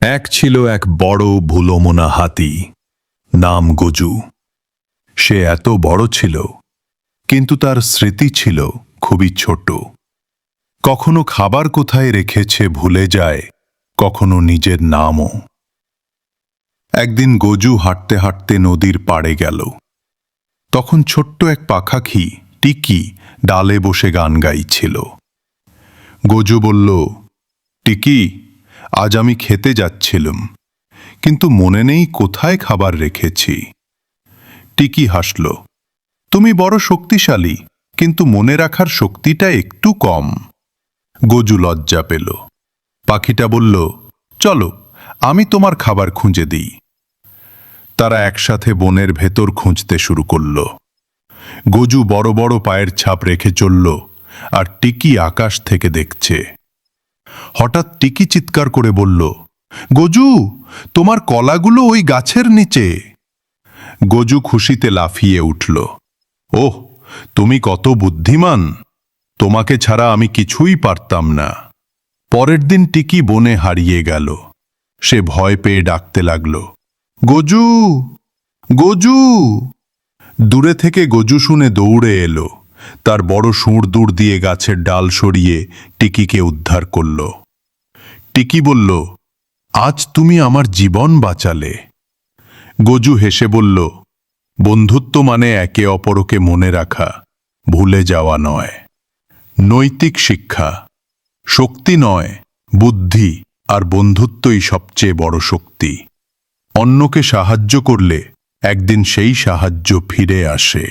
এক ছিল এক বড় ভুলোমনা হাতি, নাম গজু। সে এত বড় ছিল, কিন্তু তার স্মৃতি ছিল খুবই ছোট। কখনো খাবার কোথায় রেখেছে ভুলে যায়, কখনো নিজের নামও। একদিন গজু হাঁটতে হাঁটতে নদীর পাড়ে গেল। তখন ছোট্ট এক পাখাখি টিকি ডালে বসে গান গাইছিল। গজু বলল, টিকি, আজ আমি খেতে যাচ্ছিলাম, কিন্তু মনে নেই কোথায় খাবার রেখেছি। টিকি হাসল, তুমি বড় শক্তিশালী, কিন্তু মনে রাখার শক্তিটা একটু কম। গজু লজ্জা পেল। পাখিটা বলল, চলো, আমি তোমার খাবার খুঁজে দিই। তারা একসাথে বনের ভেতর খুঁজতে শুরু করল। গজু বড় বড় পায়ের ছাপ রেখে চলল, আর টিকি আকাশ থেকে দেখছে। হঠাৎ টিকি চিৎকার করে বলল, গজু, তোমার কলাগুলো ওই গাছের নিচে। গজু খুশিতে লাফিয়ে উঠল। ওহ, তুমি কত বুদ্ধিমান! তোমাকে ছাড়া আমি কিছুই পারতাম না। পরের দিন টিকি বনে হারিয়ে গেল। সে ভয় পেয়ে ডাকতে লাগল, গজু, গজু। দূরে থেকে গজু শুনে দৌড়ে এলো। তার বড় সুঁড় দূর দিয়ে গাছের ডাল সরিয়ে টিকিকে উদ্ধার করল। টিকি বলল, আজ তুমি আমার জীবন বাঁচালে। গজু হেসে বলল, বন্ধুত্ব মানে একে অপরকে মনে রাখা, ভুলে যাওয়া নয়। নৈতিক শিক্ষা: শক্তি নয়, বুদ্ধি আর বন্ধুত্বই সবচেয়ে বড় শক্তি। অন্যকে সাহায্য করলে একদিন সেই সাহায্য ফিরে আসে।